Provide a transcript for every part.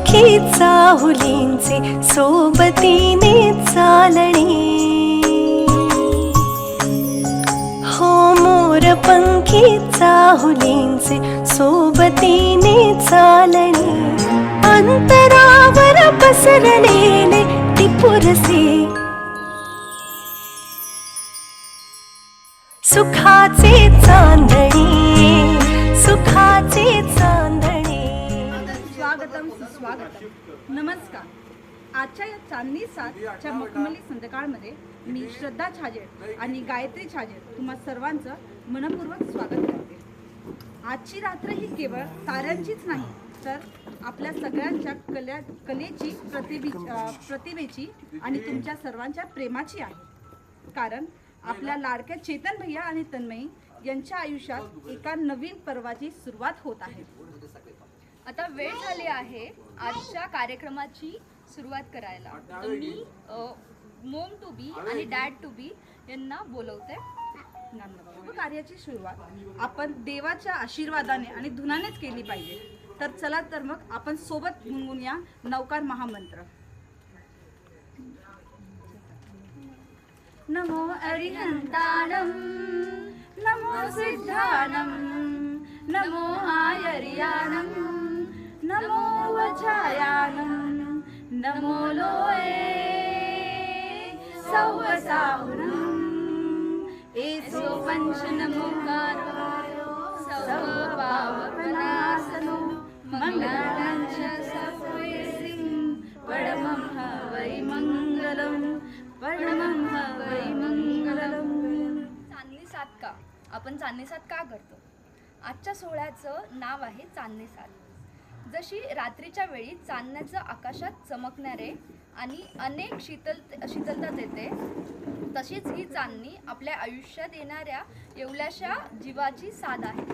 पंखी चाहुलींचे सोबतीने चालणे, हो मोर पंखी चाहुलींचे सोबतीने चालणे, अंतरावर पसरलेले टिपुरसे सुखाचे चांदणे, सुखाचे चांदणे. स्वागतम सुस्वागतम. नमस्कार. आजच्या या चांदणी सातच्या मखमली संध्याकाळमध्ये मी श्रद्धा छाजेड आणि गायत्री छाजेड तुम्हा सर्वांचं मनपूर्वक स्वागत करते. आजची रात्र ही केवळ ताऱ्यांचीच नाही तर आपल्या सगळ्यांच्या कलेची प्रतिभेची आणि तुमच्या सर्वांच्या प्रेमाची आहे. कारण आपल्या लाडक्या चेतन भैया आणि तन्मयी यांच्या आयुष्यात एका नवीन पर्वाची सुरुवात होत आहे. आता वेळ झाली आहे आजच्या कार्यक्रमाची सुरुवात करायला. तर मी मोम टू बी आणि डॅड टू बी यांना बोलवते. कार्याची सुरुवात आपण देवाच्या आशीर्वादाने आणि धुनानेच केली पाहिजे. तर चला तर मग आपण सोबत गुणगुणूया नवकार महामंत्र. नमो अरिहंताणं नमो सिद्धाणं नमो आयर्याणं नमो वचायाणं नमो लोये सौवसाहुणं एसो पंचनमोकारो सौपावपनासनो मंगलांच सफयसिं परमं हवै मंगलम् परमं हवै मंगलम्. चांदणी सात का? आपण चांदणी सात का करतो? आजच्या सोहळ्याचं नाव आहे चांदणी सात. जशी रात्रीच्या वेळी चांदण्याचं आकाशात चमकणारे आणि अनेक शीतलता देते, तशीच ही चांदणी आपल्या आयुष्यात येणाऱ्या एवढ्याशा जीवाची साथ आहे.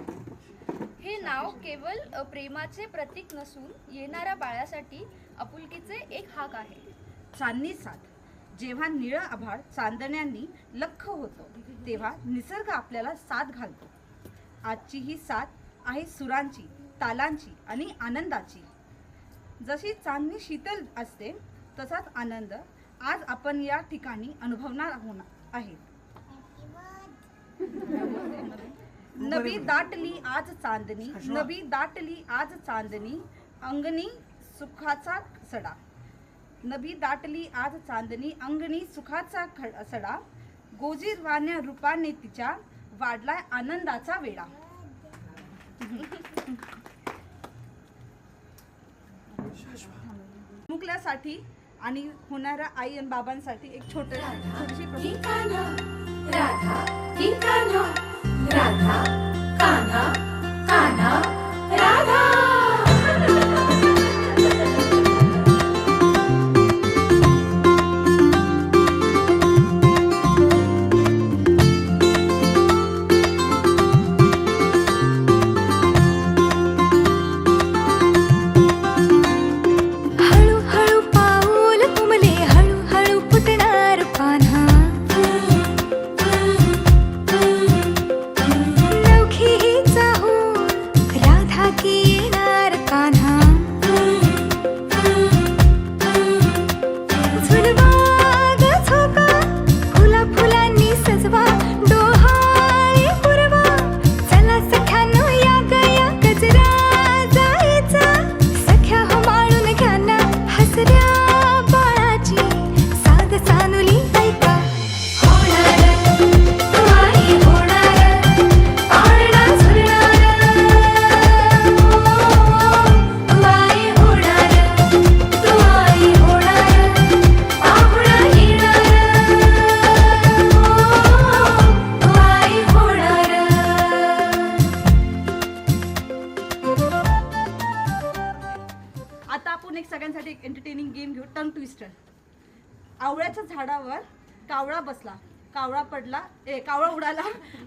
हे नाव केवळ प्रेमाचे प्रतीक नसून येणाऱ्या बाळासाठी आपुलकीचे एक हाक आहे. चांदणी सात. जेव्हा निळं आभाळ चांदण्यांनी लख्ख होतो तेव्हा निसर्ग आपल्याला साथ घालतो. आजची ही साथ आहे सुरांची, तालांची आणि आनंदाची. जशी चांदणी शीतल असते तसाच आनंद आज आपण या ठिकाणी अनुभवणार आहे. नवी दाटली आज चांदणी, नवी दाटली आज चांदणी, अंगणी सुखाचा सडा. नभी दाटली आज चांदणी, अंगणी सुखाचा सडा, गोजीरवाण्या रूपाने तिच्या वाढलाय आनंदाचा वेळा. मुकल्यासाठी आणि होणाऱ्या आई आणि बाबांसाठी एक छोटीशी राधा की कान्हा, राधा कान्हा, कान्हा राधा. सगळ्यांसाठी एक एंटरटेनिंग गेम घेऊ. Tongue twister. आवळ्याच्या झाडावर कावळा बसला, कावळा पडला, कावळा उडाला,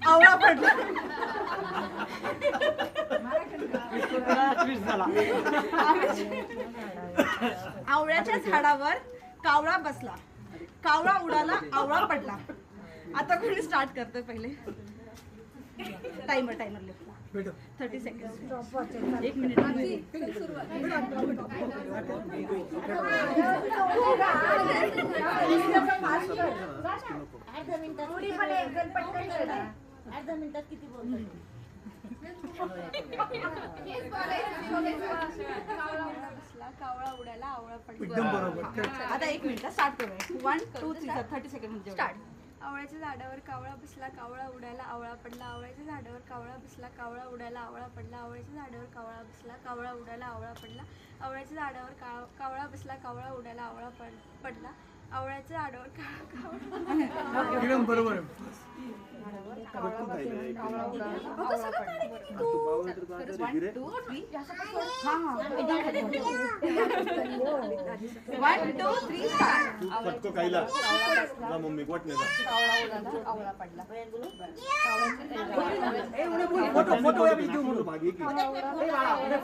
आवळा पडला. आवळ्याच्या झाडावर कावळा बसला, कावळा उडाला, आवळा पडला. आता कोणी स्टार्ट करतोय पहिले? टाइमर लिहू. 30 सेकंड. 1 मिनिट. कावळा उडाला आवळा पडला. एकदम बरोबर. आता 1 मिनिट स्टार्ट करूया. 1 2 3 30 सेकंड मध्ये स्टार्ट. आवळ्याच्या झाडावर कावळा बसला कावळा उडाला आवळा पडला. आवळ्याच्या झाडावर कावळा बसला कावळा उडाला आवळा पडला. आवळ्याच्या झाडावर कावळा बसला कावळा उडाला आवळा पडला. आवळ्याच्या झाडावर कावळा बसला कावळा उडाला आवळा पडला. आवळ्याच्या झाडावर एकदम बरोबर. फटको खायला जा मम्मी वाटणे आवळा पडला. फोटो फोटो या देऊ म्हणून भागी की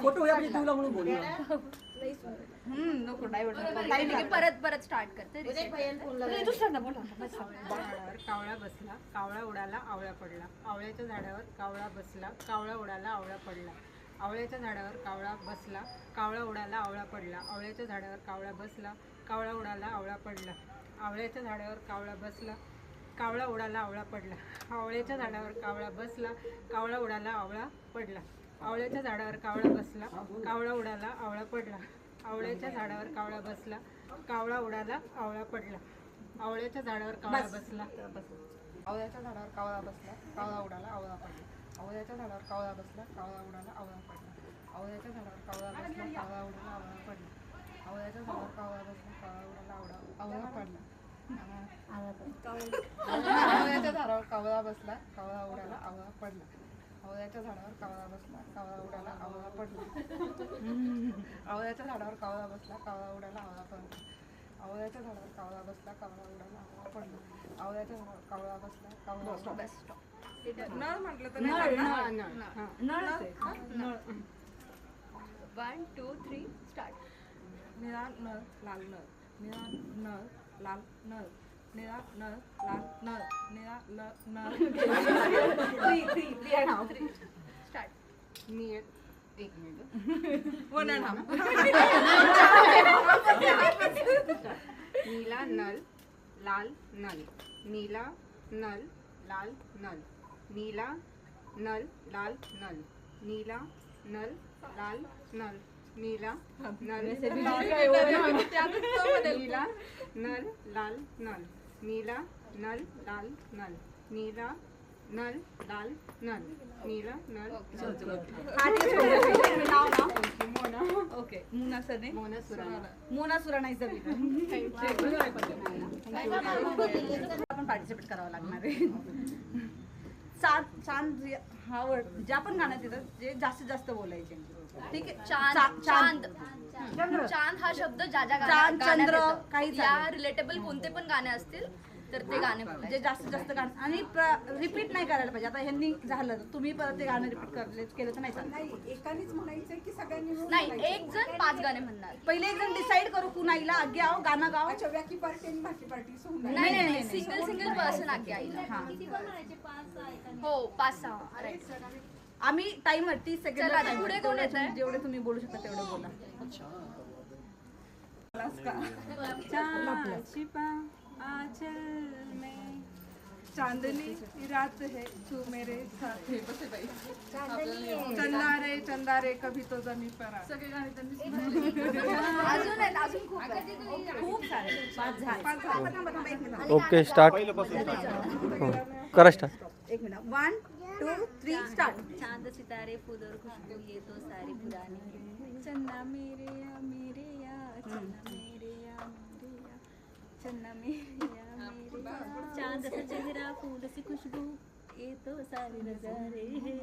फोटो या देऊला म्हणून बोलू. नको डायव्हर्ट. ठीक आहे, परत स्टार्ट करते. दुसऱ्यांदा बोला. झाडावर कावळा बसला कावळा उडाला आवळा पडला. आवळ्याच्या झाडावर कावळा बसला कावळा उडाला आवळा पडला. आवळ्याच्या झाडावर कावळा बसला कावळा उडाला आवळा पडला. आवळ्याच्या झाडावर कावळा बसला कावळा उडाला आवळा पडला. आवळ्याच्या झाडावर कावळा बसला कावळा उडाला आवळा पडला. आवळ्याच्या झाडावर कावळा बसला कावळा उडाला आवळा पडला. आवळ्याच्या झाडावर कावळा बसला कावळा उडाला आवळा पडला. आवळ्याच्या झाडावर कावळा बसला कावळा उडाला आवळा पडला. आवळ्याच्या झाडावर कावळा बसला आवळ्याच्या झाडावर कावळा बसला कावळा उडाला आवळा पडला. आवळ्याच्या झाडावर कावळा बसला कावळा उडाला आवळा पडला. आवळ्याच्या झाडावर कावळा बसला कावळा उडाला आवळा पडला. आवळ्याच्या झाडावर कावळा बसला कावळा उडाला आवळा पडला. आवळ्याच्या झाडावर कावळा बसला कावळा उडाला आवळा पडला. आवळ्याच्या झाडावर कावळा बसला कावळा उडाला आवळा पडला. आवळ्याच्या झाडावर कावळा बसला कावळा उडाला आवळा पडला. आवळ्याच्या झाडावर कावळा बसला कावळा उडाला आवळा पडला. आवळ्याच्या झाडावर कावळा बसला कावळा उडाला. नळ म्हटलं तर नळ. 1 2 3 स्टार्ट. निळा नळ लाल नळ निळा नळ लाल नळ निळा नळ लाल नळ निळा नळ 3 स्टार्ट. मी एक मिनिट नीला नल लाल नल नीला नल लाल नल नीला नल लाल नल नीला नल लाल नल नीला नल नीला नल लाल नल नीला नल लाल नल नीला नल लाल नल नीला नल ओके. मुना सरने Mona Surana Mona Surana is the winner. आपण पार्टिसिपेट करावं लागणार आहे. चांद हा वर्ड ज्या पण गाण्यात येतं जे जास्तीत जास्त बोलायचे. ठीक आहे. चांद चांद चांद हा शब्द ज्या ज्या चांद, गाण्यात चंद्र, येतं. काही या चालेल. रिलेटेबल कोणते पण गाणे असतील तर ते गाणे जे बोलायचे. जास्तीत जास्त गाणं आणि रिपीट नाही करायला पाहिजे. आता ह्यांनी झालं तुम्ही परत ते गाणं रिपीट केलं तर नाही चालत. एकानेच म्हणायचंय की सगळ्यांनी मिळून नाही, म्हणायचं? एक जण 5 गाणे म्हणणार. पहिले एक जण डिसाईड करू कुणाईला आगे आओ गाणं गाव. अच्छा, व्याकी पार्टी आणि भाकी पार्टी सोडून नाही सिंगल पर्सन आगे आईला. हो 5-6. आम्ही टाइमर 30 सेकंड. चला, आता पुढे कोण येतंय? जेवढे तुम्ही बोलू शकता तेवढे बोला. छिपा आंचल में चांदनी रात है तू मेरे साथ है. बसे बाई चंदा रे कभी तो जमी पर आ. अजून आहेत, अजून खूप आहेत. खूप सारे 5 झाले. ओके स्टार्ट करा स्टार्ट. 1 मिनिट. 1 2 3 स्टार्ट. चांद सितारे फूल और खुशबू ये तो सारी पुरानी है. चंदा मेरे या चंदा मेरे या चंदा मेरे या चांद सा चेहरा फूल सी खुशबू ये तो सारे नजारे हैं.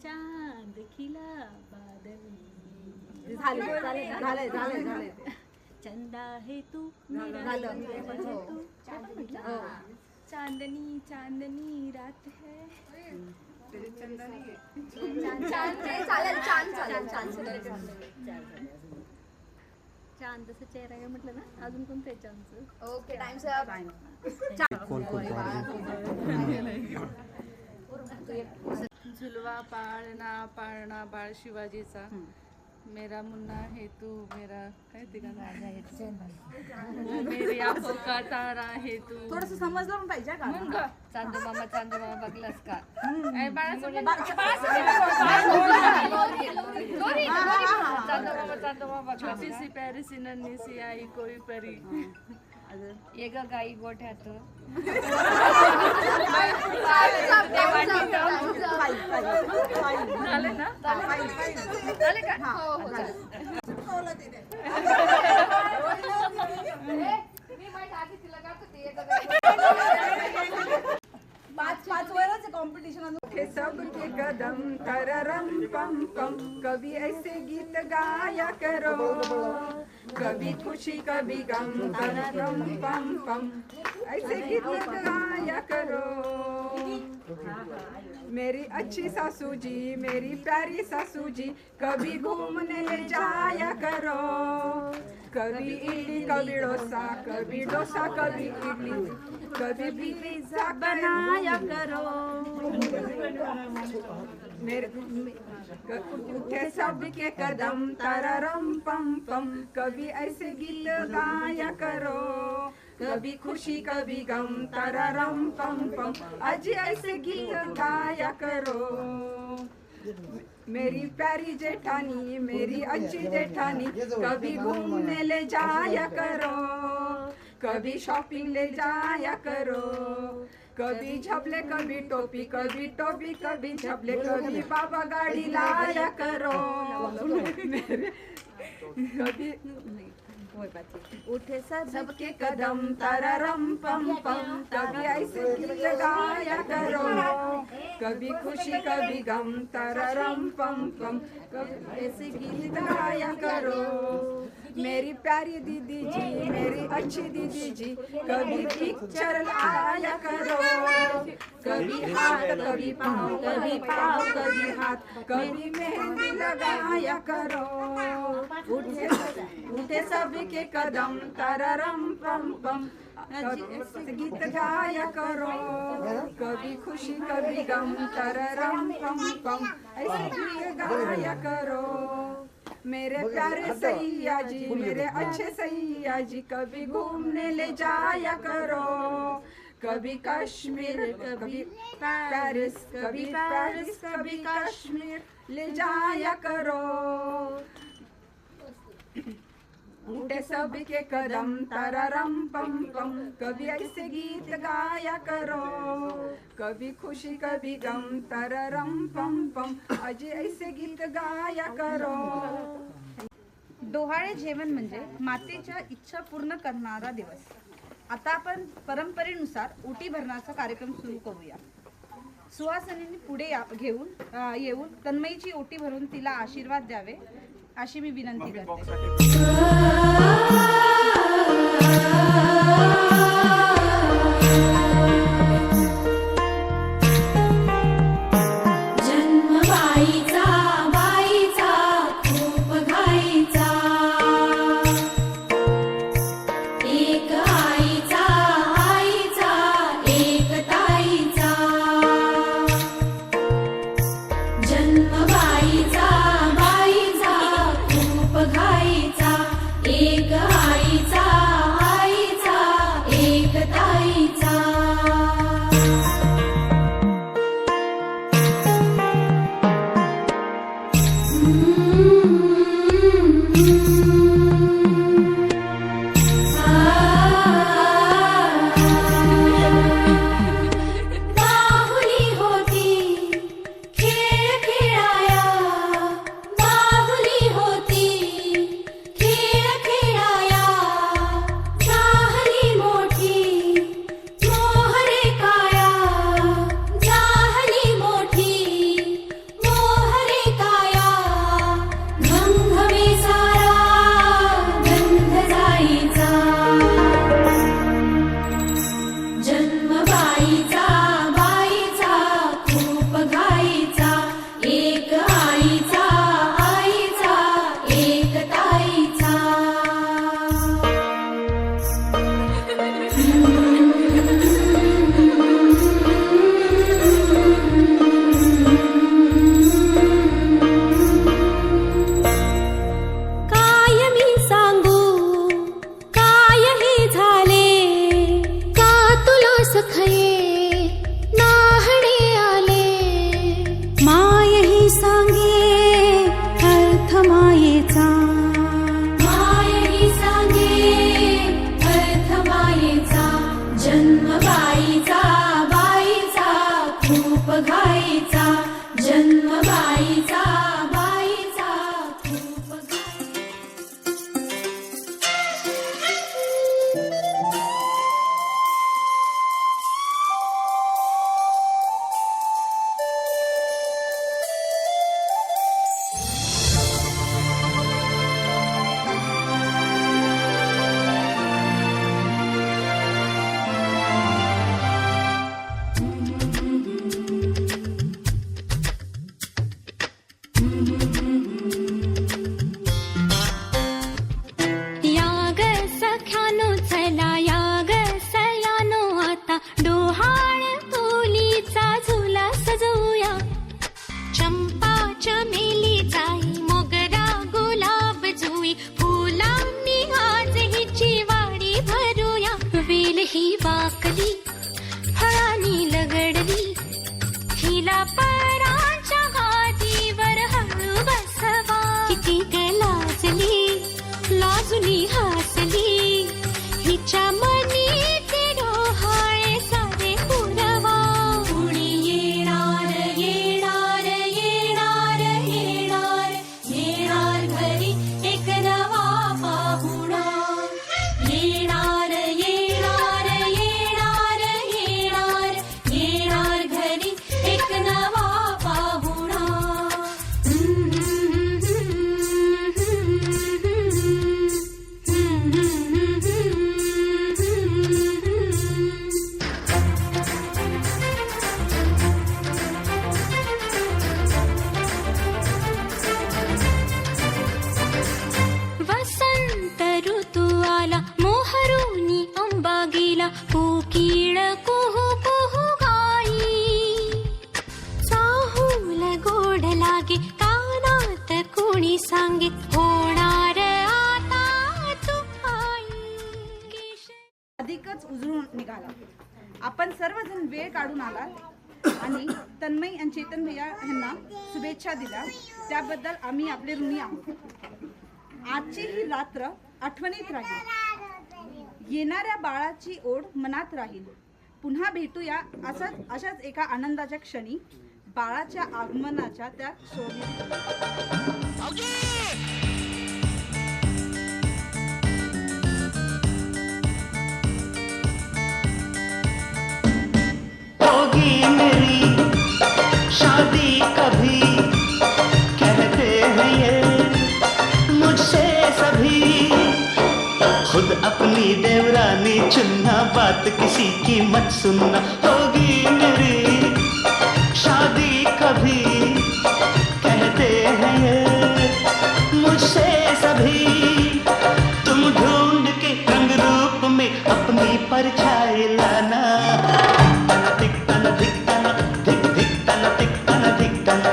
चांद खिला बादल झाले. चंदा है तू झालं. चांदनी चांदनी रात है. चांद चालेल. छान तसं चेहरा आहे म्हटलं ना, अजून कोणतं आहे छानचं? ओके टाइम कोण कोण झुलवा पाळणा पाळणा बाळ शिवाजीचा, मेरा मुन्ना है तू मेरा काय ते गाणं? मेरी आंखों का तारा है तू. थोडस समजलं पण पाहिजे का? चांदू मामा बघलास का? चांदू मामा बघलास छोटी का? सी प्यारी सी नन्ही सी आई कोई परी. ये ग गाई गोठ्यात झाले ना? झाले का? हो हो चालेल. मी माझ्या आधी तिला गात होती, ये ग गाई पाच वरच कॉम्पिटिशन. के सबके कदम तररम पम पम, कभी ऐसे गीत गाया करो, कभी खुशी कभी गम तररम पम पम, ऐसे गीत गाया करो. मेरी अच्छी सासू जी, मेरी प्यारी सासू जी, कभी घूमने ले जाया करो, कभी इडली कभी डोसा, कभी डोसा कभी इडली, कभी भी पिज्जा बनाया करो. मेरे उठे सबके कदम तररम पम पम, कभी ऐसे गीत गाया करो, कभी खुशी कभी गम तररम पम पम, आज ऐसे गीत गाया करो. मेरी प्यारी जेठानी, मेरी अच्छी जेठानी, कभी घूमने ले जाया करो, कभी शॉपिंग ले जाया करो, कभी झबले कभी टोपी, कभी टोपी कभी झबले, कभी बाबा गाड़ी लाया करो. मेरे कभी उठे सबके कदम तररम पम पम, कभी ऐसे गीत गाया करो, कभी खुशी कभी गम तररम पम पम, कभी ऐसे गीत गाया करो. मेरी प्यारी दीदी जी, मेरी अच्छी दीदी जी, कभी पिक्चर लाया करो, कभी हाथ कभी पाँव, कभी पाँव कभी हाथ, कभी मेहंदी लगाया करो. उठे सबके कदम तररम पम पम, गीत गाया करो, कभी खुशी कभी गम तररम पम पम, ऐसे गीत गाया करो. मेरे प्यारे सैया जी, मेरे अच्छे सैया जी, कभी घूमने ले जाया करो, कभी कश्मीर कभी पेरिस, कभी पेरिस कभी कश्मीर ले जाया करो. उठे सबके कदम तररम पम पम, कभी ऐसे गीत गाया करो, कभी खुशी कभी गम तररम पम पम, आज ऐसे गीत गाया करो. डोहाळे जेवण म्हणजे मातेच्या इच्छा पूर्ण करणारा दिवस. आता आपण परंपरेनुसार ओटी भरण्याचा कार्यक्रम सुरू करूया. सुहासिनींनी पुढे येऊन तन्मयीची ओटी भरून तिला आशीर्वाद द्यावे अशी मी विनंती करते. जन्मबाईचा बाईचा खूप घाईचा, एक आईचा आईचा एक ताईचा. जन्मबाईचा बाईचा खूप घाईचा, एक आईचा आईचा एक ताईचा. बाहुली होती खेळ खेळाया, बाहुली होती खेळ खेळाया, झाली मोठी मोहरे काया, झाली मोठी मोहरे काया. घमघमे सारा सांगित होणार आता तू आई. अधिकच उजळून निघाला. आपण सर्वजण वेळ काढून आलात आणि तन्मय आणि चेतन भैया यांना शुभेच्छा दिल्या, त्याबद्दल आम्ही आपले ऋणी आहोत. आजची ही रात्र आठवणीत राहील, येणाऱ्या बाळाची ओढ मनात राहील. पुन्हा भेटूया अशाच एका आनंदाच्या क्षणी, बाळाच्या आगमनाच्या त्या शोधीत. होगी मेरी शादी कभी, कहते हैं ये मुझसे सभी, खुद अपनी देवरानी चुनना, बात किसी की मत सुनना. होगी मेरी शादी कभी, कहते हैं ये मुझसे सभी, तुम ढूंढ के रंग रूप में अपनी परछाई लाना. धिकताना धिकताना धिक धिकताना धिकताना धिकताना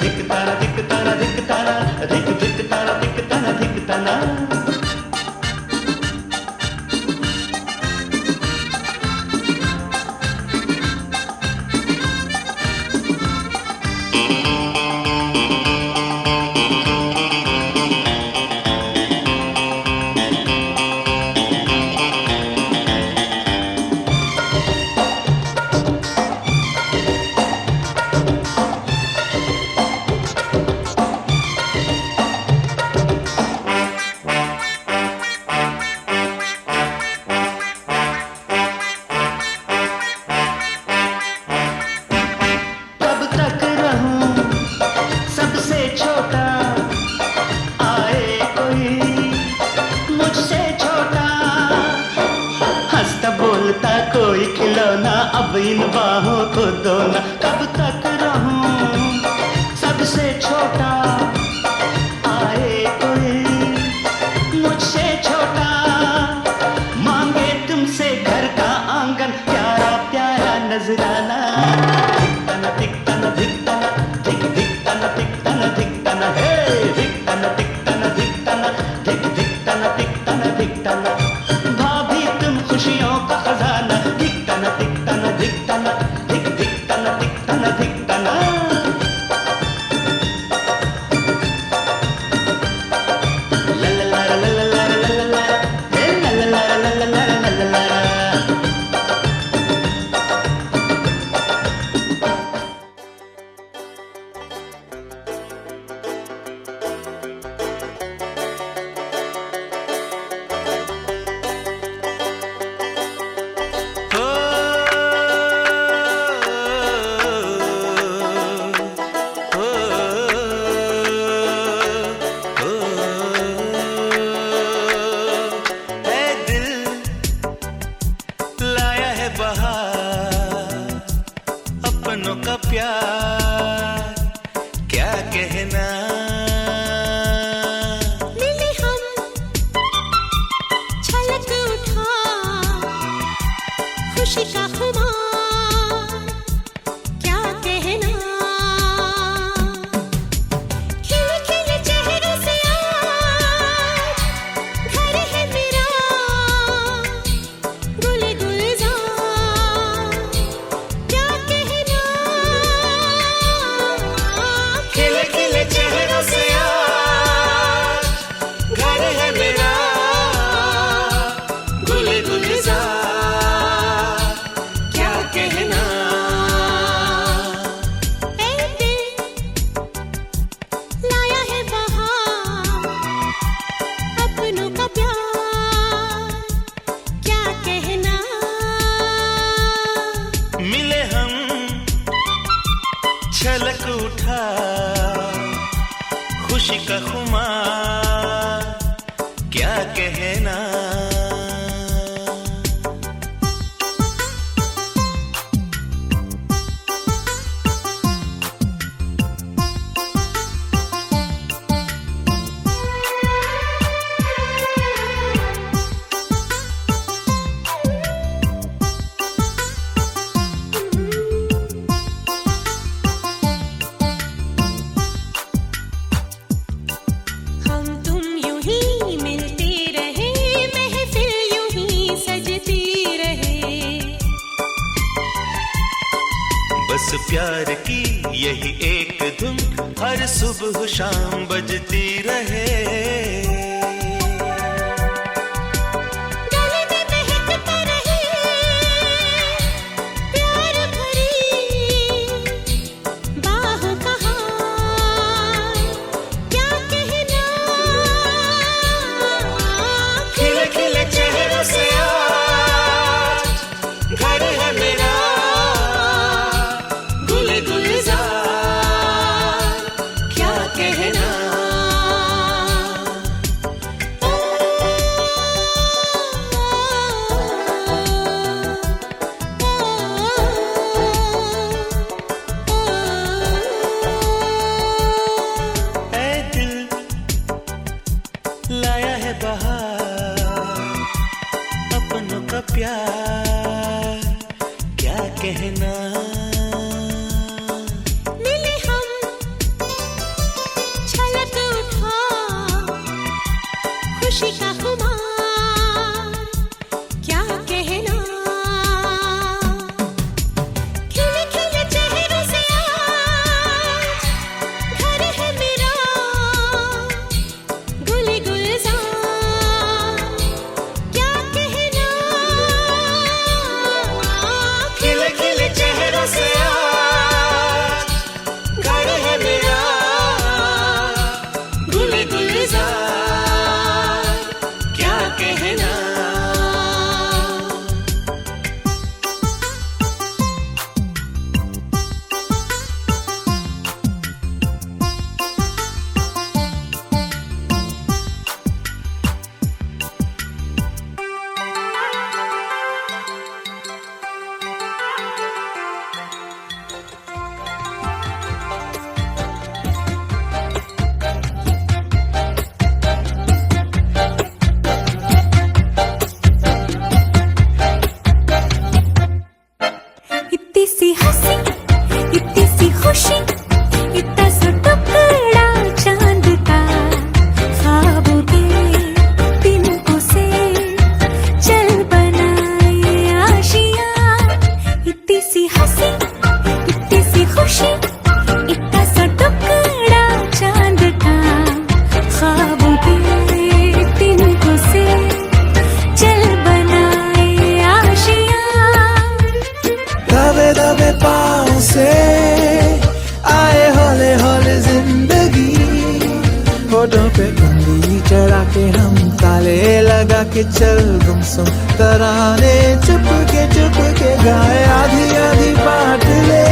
धिकताना धिकताना धिकताना धिक धिकताना धिकताना धिकताना. कोई खिलौना अब इन बाहों को दो ना. कब तक रहूं सबसे छोटा, आए कोई मुझसे छोटा, मांगे तुमसे घर का आंगन, प्यारा प्यारा नजराना. धिकताना धिकताना धिक धिकताना धिकताना धिकताना हे धिकताना धिकताना धिकताना धिक धिकताना धिकताना धिकताना. भाभी तुम खुशियों का खजाना, धिकताना धिकताना धिकताना धिक धिकताना धिकताना धिकताना. ला ला ला ला ला ला ला ला हे ला ला ला ला ला ला ला ला. अपनों का प्यार क्या कहना. मिले हम छलक उठा खुशी का खुमार क्या कहना. खिले खिले चेहरे से आज घर है मेरा, गुल गुलजार क्या कहना. खिले खिले चेहरों से आज घर है मेरा, गुल गुलजार क्या कहना. ए दिल लाया है बहार अपनों का प्यार क्या कहना. मिले हम छलक उठा खुशी का खुमार क्या कहना. प्यार की यही एक धुन हर सुबह शाम बजती रहे। गले में महकता रहे प्यार भरी बाह का हार, क्या कहना खिले खिले चेहरों से आज घर है मेरा गुले गुलजार, क्या कहना। ऐ दिल लाया है बहार, अपनों का प्यार, क्या कहना। मिले हम छलक उठा खुशी का खुमार, क्या कहना। खिले खिले चेहरों से आज घर है मेरा गुले गुलजार, क्या कहना। खिले खिले चेहरों से आज घर है मेरा गुले गुलजार, क्या कहना। इतनी सी हंसी इतनी सी खुशी, इतना सा टुकड़ा चांद का, ख्वाबों के तिनकों से चल बनाए आशियां। इतनी सी हंसी इतनी सी खुशी, इतना सा टुकड़ा चांद का, ख्वाबों के तिनकों से चल बनाए आशियां। दबे दबे पाँव से आए हौले हौले जिंदगी, होठों पे उंगली चढ़ा के हम ताले लगा के चल गुमसुम तराने चुप के गाए। आधी आधी बांट ले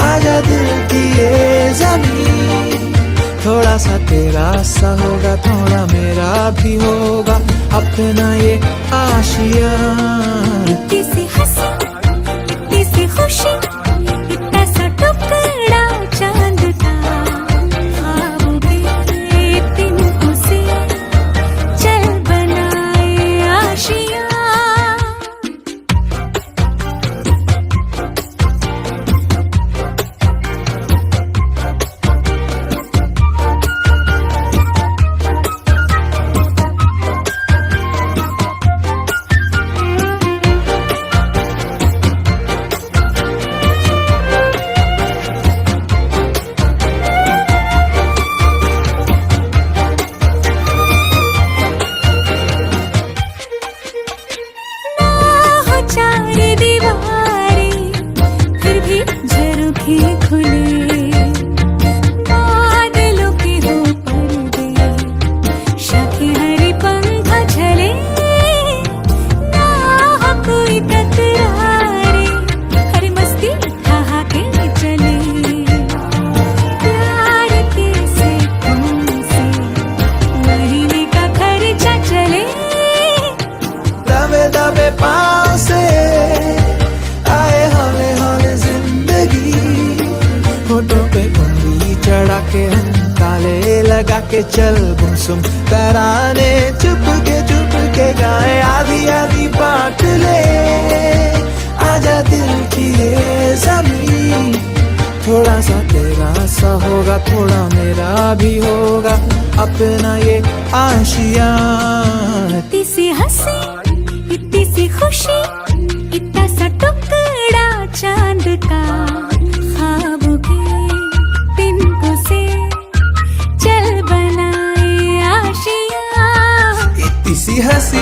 आजा दिल की ये जमीन, थोड़ा सा तेरा सा होगा थोड़ा मेरा भी होगा अपना ये आशिया। इतनी सी हंसी इतनी सी खुशी, इतना सा टुकड़ा चांद का, ख्वाबों के तिनकों से चल बनाए आशियां। चार दीवारें फिर भी झरोखे खुले, बादलों के हो पर्दे, शाखें हरी पंख झले, ना हो कोई तकरारे, हरी मस्ती ठहाके चले। प्यार के सेठों से महीने का खर्चा चले। दबे दबे पाँव से आए हौले हौले जिंदगी, होठों पे उंगली चढ़ा के हम ताले लगा के चल गुमसुम तराने चुप के गाए। आधी आधी बांट ले आजा दिल की ये जमीन, थोड़ा सा तेरा सा होगा थोड़ा मेरा भी होगा अपना ये आशिया। इतनी सी हंसी इतनी सी खुशी, इतना सा टुकड़ा चांद का, सी हंसी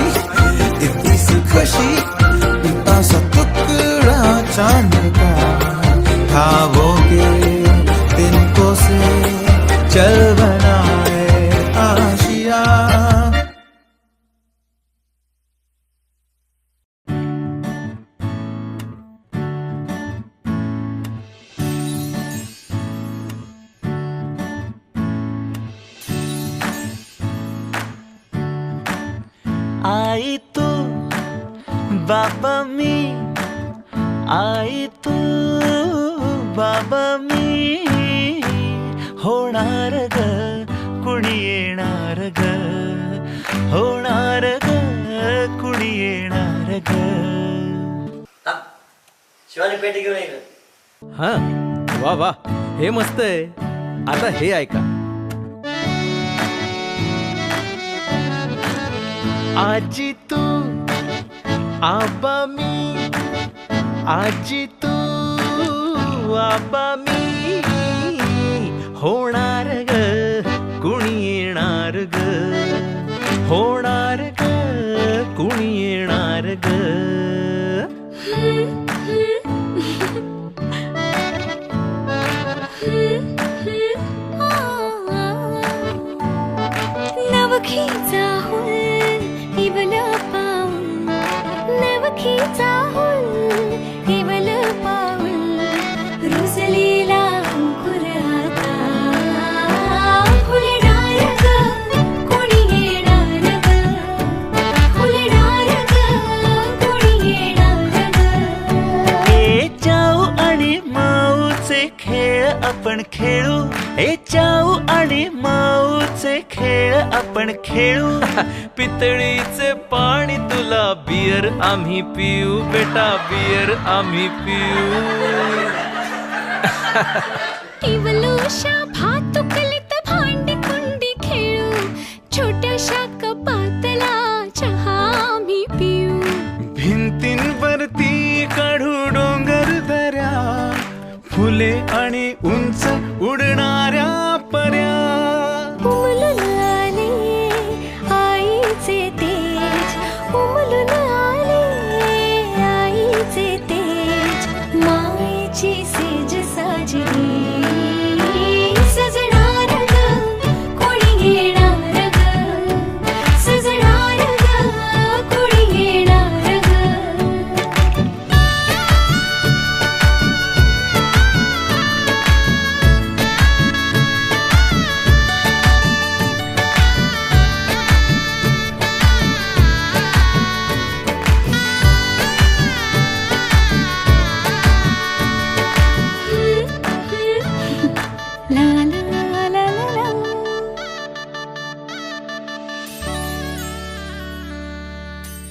इतनी सी खुशी इतना सा टुकड़ा चांद का खाओगे दिन को से चल बनाए आशिया आई तू बाबा मी आई तू बाबा मी होणार ग कुणी येणार ग होणार ग कुणी येणार ग शिवानी पेटी घेऊन ये. हा वा वा हे मस्त आहे. आता हे ऐका. आजी तू आबा मी आजी तू आबा मी होणार ग कुणी येणार ग होणार ग कुणी येणार ग नवखीचा हुल केवल पाऊल नवखीचा हुल केवल पाऊल रुजलेला अंकुर आता फुलणार ग कोणी येणार ग फुलणार ग कोणी येणार ग ए चाऊ आणि माऊचे खेळ आपण खेळू ए चाऊ आणि माऊचे खेळ आपण खेळू पितळीचे पाणी तुला बियर आम्ही पिऊ बेटा बियर आम्ही पिऊ केवलोशा भातुकली